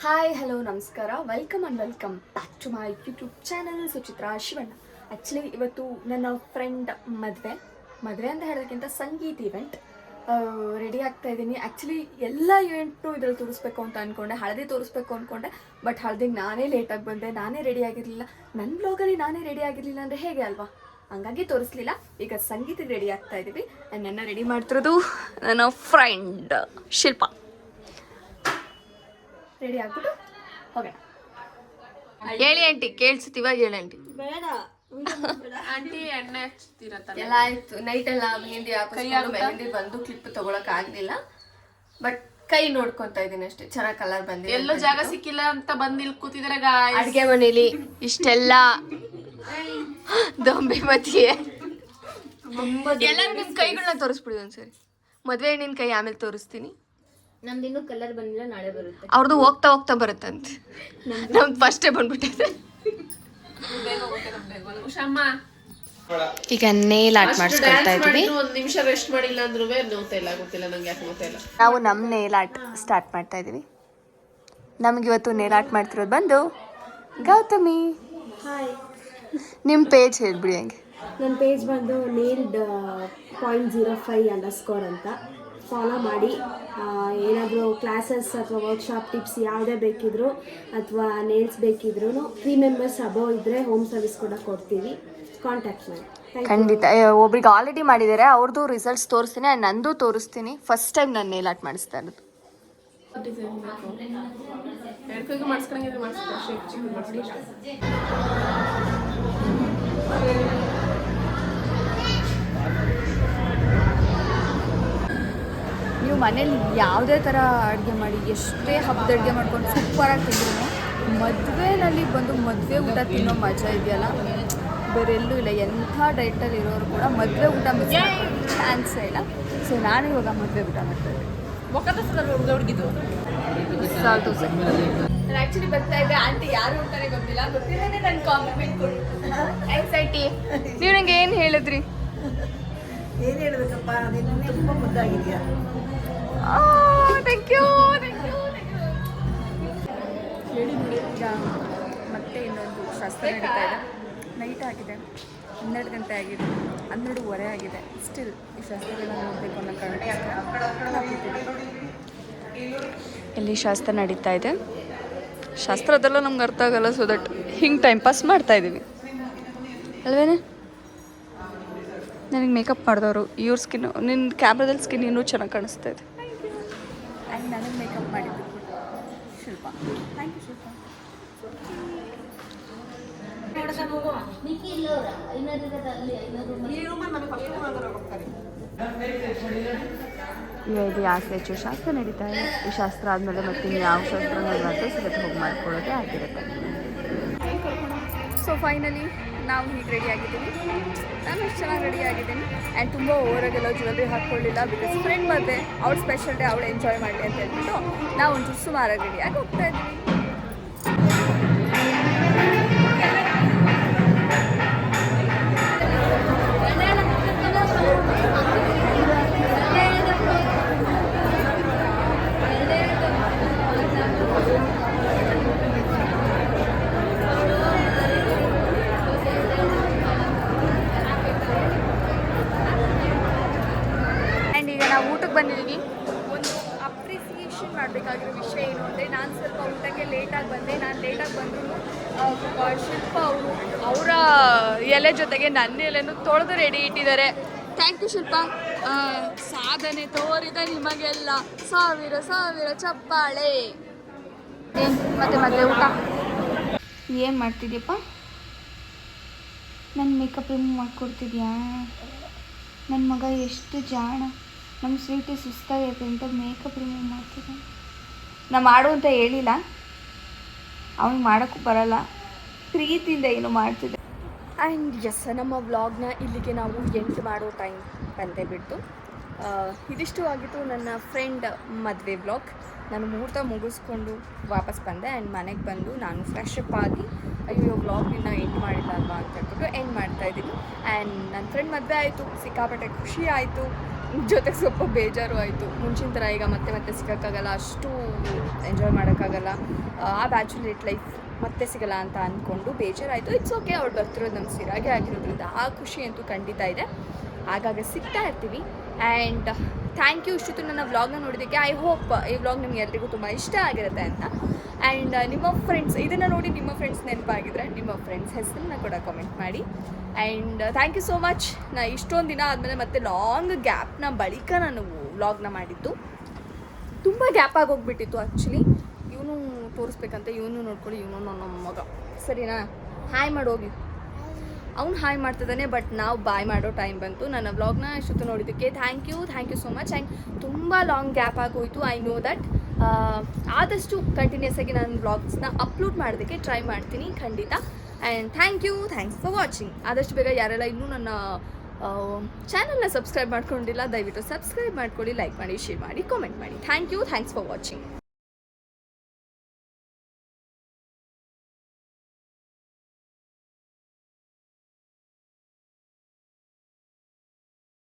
Hi hello ನಮಸ್ಕಾರ welcome and welcome back to my YouTube channel Suchitra Shivanna. Actually ಇವತ್ತು ನನ್ನ friend ಮದುವೆ ಅಂತ ಹೇಳೋದಕ್ಕಿಂತ ಸಂಗೀತ್ ಇವೆಂಟ್ ರೆಡಿ ಆಗ್ತಾ ಇದ್ದೀನಿ. ಆ್ಯಕ್ಚುಲಿ ಎಲ್ಲ ಇವೆಂಟ್ನು ಇದರಲ್ಲಿ ತೋರಿಸ್ಬೇಕು ಅಂತ ಅಂದ್ಕೊಂಡೆ, ಹಳದಿ ತೋರಿಸ್ಬೇಕು ಅಂದ್ಕೊಂಡೆ. ಬಟ್ ಹಳದಿಗೆ ನಾನೇ ಲೇಟಾಗಿ ಬಂದೆ, ನಾನೇ ರೆಡಿ ಆಗಿರಲಿಲ್ಲ. ನನ್ನ ಬ್ಲಾಗಲ್ಲಿ ನಾನೇ ರೆಡಿ ಆಗಿರಲಿಲ್ಲ ಅಂದರೆ ಹೇಗೆ ಅಲ್ವಾ, ಹಂಗಾಗಿ ತೋರಿಸ್ಲಿಲ್ಲ. ಈಗ ಸಂಗೀತಿಗೆ ರೆಡಿ ಆಗ್ತಾ ಇದ್ದೀವಿ. ಆ್ಯಂಡ್ ನನ್ನ ರೆಡಿ ಮಾಡ್ತಿರೋದು ನನ್ನ ಫ್ರೆಂಡ್ ಶಿಲ್ಪಾ. ರೆಡಿ ಆಗ್ಬಿಟ್ಟು ಹೋಗೋಣ. ಹೇಳಿ ಆಂಟಿ, ಕೇಳಿಸ್ತೀವ? ಹೇಳಿ ಆಂಟಿ. ಬೇಡ ಆಂಟಿ ಎಣ್ಣೆ ಹಚ್ತಿರತ್ತಲ್ಲ, ಎಲ್ಲ ಆಯ್ತು. ನೈಟ್ ಎಲ್ಲ ಮೆಹಂದಿ ಹಾಕಿಸ್ಕೊಂಡು ಮೆಹಂದಿ ಬಂದು ಕ್ಲಿಪ್ ತಗೊಳಕ್ ಆಗ್ಲಿಲ್ಲ. ಬಟ್ ಕೈ ನೋಡ್ಕೊಂತ ಇದೀನಿ ಅಷ್ಟೇ, ಚೆನ್ನಾಗಿ ಕಲರ್ ಬಂದಿದೆ. ಎಲ್ಲೋ ಜಾಗ ಸಿಕ್ಕಿಲ್ಲ ಅಂತ ಬಂದು ಇಲ್ಲಿ ಕೂತಿದಾರೆ ಅಡ್ಗೆ ಮನೇಲಿ ಇಷ್ಟೆಲ್ಲ ದೊಂಬೆ ಮತಿಯೇ ಎಲ್ಲ ನಿಮ್ ಕೈಗಳನ್ನ ತೋರಿಸ್ಬಿಡಿ ಒಂದ್ಸರಿ. ಮದ್ವೆ ಹೆಣ್ಣಿನ ಕೈ ಆಮೇಲೆ ತೋರಿಸ್ತೀನಿ. ನಮ್ದಿನ್ನೂ ಕಲರ್ ಬಂದಿಲ್ಲ, ನಾಳೆ ಬರುತ್ತೆ. ಅವ್ರದ್ದು ಹೋಗ್ತಾ ಹೋಗ್ತಾ ಬರುತ್ತಂತೆ, ನಮ್ದು ಫಸ್ಟೇ ಬಂದ್ಬಿಟ್ಟಿದೆ. ಈಗ ನೇಲ್ ಆರ್ಟ್ ಮಾಡಿಸ್ಕೊಳ್ತಾ ಇದೀವಿ. ಒಂದ್ ನಿಮಿಷ ರೆಸ್ಟ್ ಮಾಡಿಲ್ಲ ಅಂದ್ರೂ ನೋತಾ ಇಲ್ಲ, ಗೊತ್ತಿಲ್ಲ ನಂಗೆ ಯಾಕೆ ನೋತಾ ಇಲ್ಲ. ನಾವು ನಮ್ಮ ನೇಲ್ ಆರ್ಟ್ ಸ್ಟಾರ್ಟ್ ಮಾಡ್ತಾ ಇದೀವಿ. ನಮ್ಗೆ ಇವತ್ತು ನೇಲ್ ಆರ್ಟ್ ಮಾಡ್ತಿರೋದು ಬಂದು ಗೌತಮಿ. ಹಾಯ್, ನಿಮ್ಮ ಪೇಜ್ ಹೇಳ್ಬಿಡಿ ಹಂಗೆ. ನನ್ನ ಪೇಜ್ ಬಂದು ನೇಲ್ಡ್ .05_ ಅಂತ ಫಾಲೋ ಮಾಡಿ. ಏನಾದರೂ ಕ್ಲಾಸಸ್ ಅಥವಾ ವರ್ಕ್ಶಾಪ್ ಟಿಪ್ಸ್ ಯಾವುದೇ ಬೇಕಿದ್ರು ಅಥವಾ ನೇಲ್ಸ್ ಬೇಕಿದ್ರು 3 ಮೆಂಬರ್ಸ್ ಅಬೋ ಇದ್ದರೆ ಹೋಮ್ ಸರ್ವಿಸ್ ಕೂಡ ಕೊಡ್ತೀವಿ. ಕಾಂಟ್ಯಾಕ್ಟ್ ಮಾಡಿ. ಖಂಡಿತ. ಒಬ್ರಿಗೆ ಆಲ್ರೆಡಿ ಮಾಡಿದ್ದಾರೆ, ಅವ್ರದ್ದು ರಿಸಲ್ಟ್ಸ್ ತೋರಿಸ್ತೀನಿ ಆ್ಯಂಡ್ ನಂದು ತೋರಿಸ್ತೀನಿ. ಫಸ್ಟ್ ಟೈಮ್ ನಾನು ನೇಲ್ ಆರ್ಟ್ ಮಾಡಿಸ್ತಾ ಇರೋದು. ನೀವು ಮನೇಲಿ ಯಾವುದೇ ಥರ ಅಡುಗೆ ಮಾಡಿ, ಎಷ್ಟೇ ಹಬ್ಬದ ಅಡುಗೆ ಮಾಡ್ಕೊಂಡು ಸೂಪರಾಗಿ ತಿಂದ್ರು, ಮದುವೆನಲ್ಲಿ ಬಂದು ಮದುವೆ ಊಟ ತಿನ್ನೋ ಮಜಾ ಇದೆಯಲ್ಲ ಬೇರೆ ಎಲ್ಲೂ ಇಲ್ಲ. ಎಂಥ ಡೈಟಲ್ಲಿ ಇರೋರು ಕೂಡ ಮದುವೆ ಊಟ ಮಿಸ್ ಮಾಡ್ಕೊಂಡು ಚಾನ್ಸೇ ಇಲ್ಲ. ಸೊ ನಾನು ಇವಾಗ ಮದುವೆ ಊಟ ಮಾಡ್ತಾಯಿದ್ದೆ. ಆ್ಯಕ್ಚುಲಿ ಬರ್ತಾ ಇದ್ದೆ, ಆಂಟಿ ಯಾರು ಅಂತಾನೆ ಗೊತ್ತಿಲ್ಲ, ಗೊತ್ತಿಲ್ಲದೆ ನನ್ನ ಕಾಂಪ್ಲಿಮೆಂಟ್ ಕೊಡು. Thanks aunty. ನೀವು ನಂಗೆ ಏನು ಹೇಳಿದ್ರಿ? ಏನು ಹೇಳಬೇಕಪ್ಪ, ನೀನು ತುಂಬ ಮುದ್ದಾಗಿದೆಯಾ. Thank you. ಈಗ ಮತ್ತೆ ಇನ್ನೊಂದು ಶಾಸ್ತ್ರ ನಡೀತಾ ಇದೆ. ನೈಟ್ ಆಗಿದೆ, 12 ಗಂಟೆ ಆಗಿದೆ, 12:15 ಆಗಿದೆ. ಸ್ಟಿಲ್ ಈ ಶಾಸ್ತ್ರಗಳನ್ನ ನೋಡಬೇಕು ಅನ್ನೋ ಕಾರಣಕ್ಕೆ ಇಲ್ಲಿ ಶಾಸ್ತ್ರ ನಡೀತಾ ಇದೆ. ಶಾಸ್ತ್ರ ಅದೆಲ್ಲ ನಮ್ಗೆ ಅರ್ಥ ಆಗಲ್ಲ, ಸೊ ದಟ್ ಹಿಂಗೆ ಟೈಮ್ ಪಾಸ್ ಮಾಡ್ತಾ ಇದ್ದೀವಿ ಅಲ್ವೇನೆ. ನನಗೆ ಮೇಕಪ್ ಮಾಡಿದವರು ಇವ್ರ ಸ್ಕಿನ್, ನಿನ್ನ ಕ್ಯಾಮ್ರಾದಲ್ಲಿ ಸ್ಕಿನ್ ಇನ್ನೂ ಚೆನ್ನಾಗಿ ಕಾಣಿಸ್ತಾ ಇದೆ. ಆ್ಯಂಡ್ ನನಗೆ ಮೇಕಪ್ ಮಾಡಿದ್ದು ಶಿಲ್ಪ. ಥ್ಯಾಂಕ್ ಯು ಶಿಲ್ಪ. ಈಗ ಇದು ಆಸೆ ಹೆಚ್ಚು ಶಾಸ್ತ್ರ ನಡೀತಾ ಇದೆ. ಈ ಶಾಸ್ತ್ರ ಆದಮೇಲೆ ಮತ್ತೆ ಯಾವ ಶಾಸ್ತ್ರ ನಡೆಯುತ್ತೆ ಸಿಗತ್ತೆ ಹೋಗಿ ಮಾಡ್ಕೊಳ್ಳೋದೇ ಆಗಿರುತ್ತೆ. ಸೊ ಫೈನಲಿ ನಾವು ಹೀಗೆ ರೆಡಿ ಆಗಿದ್ದೀವಿ. ನಾನು ಎಷ್ಟು ಚೆನ್ನಾಗಿ ರೆಡಿ ಆಗಿದ್ದೀನಿ. ಆ್ಯಂಡ್ ತುಂಬ ಓವರಾಗೆಲ್ಲ ಜ್ಯುವೆಲ್ರಿ ಹಾಕ್ಕೊಳ್ಳಿಲ್ಲ, ಬಿಕಾಸ್ ಫ್ರೆಂಡ್ ಮದುವೆ, ಅವ್ಳ ಸ್ಪೆಷಲ್ ಡೇ, ಅವಳು ಎಂಜಾಯ್ ಮಾಡಲಿ ಅಂತ ಹೇಳ್ಬಿಟ್ಟು ನಾವು ಒಂಚೂರು ಸುಮಾರಾಗಿ ರೆಡಿಯಾಗಿ ಹೋಗ್ತಾ ಇದ್ದೀವಿ. ನಾವು ಊಟಕ್ಕೆ ಬಂದಿದ್ದೀವಿ. ಒಂದು ಅಪ್ರಿಸಿಯೇಷನ್ ಮಾಡಬೇಕಾಗಿರೋ ವಿಷಯ ಏನು ಅಂದರೆ, ನಾನು ಸ್ವಲ್ಪ ಊಟಕ್ಕೆ ಲೇಟಾಗಿ ಬಂದೆ. ನಾನು ಲೇಟಾಗಿ ಬಂದರೂ ಶಿಲ್ಪ ಅವರು ಅವರ ಎಲೆ ಜೊತೆಗೆ ನನ್ನ ಎಲೆನೂ ತೊಳೆದು ರೆಡಿ ಇಟ್ಟಿದ್ದಾರೆ. ಥ್ಯಾಂಕ್ ಯು ಶಿಲ್ಪ. ಸಾಧನೆ ತೋರಿದ ನಿಮಗೆಲ್ಲ ಸಾವಿರ ಸಾವಿರ ಚಪ್ಪಾಳೆ. ಮತ್ತೆ ಮದುವೆ ಊಟ ಏನು ಮಾಡ್ತಿದ್ಯಪ್ಪ? ನನ್ನ ಮೇಕಪ್ ರಿಮೂವ್ ಮಾಡಿಕೊಡ್ತಿದ್ಯಾ? ನನ್ನ ಮಗ ಎಷ್ಟು ಜಾಣ. ನಮ್ಮ ಸ್ವೀಟಿ ಸುಸ್ತಾಗೈತೆ ಅಂತ ಮೇಕಪ್ ರಿಮೂವ್ ಮಾಡ್ತಿದ್ದೆ. ನಾ ಮಾಡು ಅಂತ ಹೇಳಿಲ್ಲ, ಅವ್ನಿಗೆ ಮಾಡೋಕ್ಕೂ ಬರಲ್ಲ, ಪ್ರೀತಿಯಿಂದ ಏನು ಮಾಡ್ತಿದ್ದೆ. ಆ್ಯಂಡ್ ಎಸ್, ನಮ್ಮ ವ್ಲಾಗ್ನ ಇಲ್ಲಿಗೆ ನಾವು ಎಂಡ್ ಮಾಡೋ ಟೈಮ್ ಬಂದೇ ಬಿಟ್ಟು. ಇದಿಷ್ಟು ಆಗಿತ್ತು ನನ್ನ ಫ್ರೆಂಡ್ ಮದುವೆ ವ್ಲಾಗ್. ನಾನು ಮುಹೂರ್ತ ಮುಗಿಸ್ಕೊಂಡು ವಾಪಸ್ ಬಂದೆ. ಆ್ಯಂಡ್ ಮನೆಗೆ ಬಂದು ನಾನು ಫ್ರೆಶ್ ಅಪ್ ಆಗಿ ಅಯ್ಯೋ ವ್ಲಾಗ್ನ ಎಂಡ್ ಮಾಡಿಲ್ಲ ಅಲ್ವಾ ಅಂತ ಹೇಳ್ಬಿಟ್ಟು ಎಂಡ್ ಮಾಡ್ತಾಯಿದ್ದೀನಿ. ಆ್ಯಂಡ್ ನನ್ನ ಫ್ರೆಂಡ್ ಮದುವೆ ಆಯಿತು, ಸಿಕ್ಕಾಪಟ್ಟೆ ಖುಷಿ ಆಯಿತು. ಜೊತೆಗೆ ಸ್ವಲ್ಪ ಬೇಜಾರು ಆಯಿತು. ಮುಂಚಿನ ಥರ ಈಗ ಮತ್ತೆ ಸಿಗೋಕ್ಕಾಗಲ್ಲ, ಅಷ್ಟು ಎಂಜಾಯ್ ಮಾಡೋಕ್ಕಾಗಲ್ಲ, ಆ ಬ್ಯಾಚುಲೇಟ್ ಲೈಫ್ ಮತ್ತೆ ಸಿಗಲ್ಲ ಅಂತ ಅಂದ್ಕೊಂಡು ಬೇಜಾರಾಯಿತು. ಇಟ್ಸ್ ಓಕೆ, ಅವ್ಳು ಬರ್ತಿರೋದು ನಮ್ಮ ಸಿರಾಗೆ ಆಗಿರೋದ್ರಿಂದ ಆ ಖುಷಿ ಅಂತೂ ಖಂಡಿತ ಇದೆ. ಆಗಾಗ ಸಿಗ್ತಾ ಇರ್ತೀವಿ. ಆ್ಯಂಡ್ ಥ್ಯಾಂಕ್ ಯು ಇಷ್ಟು ನನ್ನ ವ್ಲಾಗ್ನ ನೋಡಿದ್ದಕ್ಕೆ. ಐ ಹೋಪ್ ಈ ವ್ಲಾಗ್ ನಿಮ್ಗೆ ಎಲ್ರಿಗೂ ತುಂಬ ಇಷ್ಟ ಆಗಿರುತ್ತೆ ಅಂತ. ಆ್ಯಂಡ್ ನಿಮ್ಮ ಫ್ರೆಂಡ್ಸ್ ಇದನ್ನು ನೋಡಿ ನಿಮ್ಮ ಫ್ರೆಂಡ್ಸ್ ನೆನಪಾಗಿದ್ರೆ ನಿಮ್ಮ ಫ್ರೆಂಡ್ಸ್ ಹೆಸರನ್ನ ಕೂಡ ಕಾಮೆಂಟ್ ಮಾಡಿ. And thank you so much. ನಾ ಇಷ್ಟೊಂದು ದಿನ ಆದಮೇಲೆ ಮತ್ತೆ ಲಾಂಗ್ ಗ್ಯಾಪ್ನ ಬಳಿಕ ನಾನು ವ್ಲಾಗ್ನ ಮಾಡಿದ್ದು. ತುಂಬ ಗ್ಯಾಪ್ ಆಗೋಗ್ಬಿಟ್ಟಿತ್ತು ಆ್ಯಕ್ಚುಲಿ. ಇವನು ತೋರಿಸ್ಬೇಕಂತ ಇವನು ನೋಡ್ಕೊಳ್ಳಿ, ಇವನು ನನ್ನ ಮಗ, ಸರಿನಾ? ಹಾಯ್ ಮಾಡೋಗಿ. ಅವ್ನು ಹಾಯ್ ಮಾಡ್ತಿದ್ದಾನೆ, ಬಟ್ ನಾವು ಬಾಯ್ ಮಾಡೋ ಟೈಮ್ ಬಂತು. ನನ್ನ ವ್ಲಾಗ್ನ ಇಷ್ಟೊತ್ತು ನೋಡಿದ್ದಕ್ಕೆ thank you so much. And ತುಂಬ ಲಾಂಗ್ ಗ್ಯಾಪ್ ಆಗೋಯಿತು, ಐ ನೋ ದಟ್. ಆದಷ್ಟು ಕಂಟಿನ್ಯೂಸ್ ಆಗಿ ನಾನು ವ್ಲಾಗ್ಸ್ನ ಅಪ್ಲೋಡ್ ಮಾಡೋದಕ್ಕೆ ಟ್ರೈ ಮಾಡ್ತೀನಿ ಖಂಡಿತ. And thanks for watching. ಆದಷ್ಟು ಬೇಗ ಯಾರೆಲ್ಲ ಇನ್ನೂ ನನ್ನ ಚಾನಲ್ನ ಸಬ್ಸ್ಕ್ರೈಬ್ ಮಾಡ್ಕೊಂಡಿಲ್ಲ ದಯವಿಟ್ಟು ಸಬ್ಸ್ಕ್ರೈಬ್ ಮಾಡ್ಕೊಳ್ಳಿ, ಲೈಕ್ ಮಾಡಿ, ಶೇರ್ ಮಾಡಿ, ಕಾಮೆಂಟ್ ಮಾಡಿ. Thanks for watching.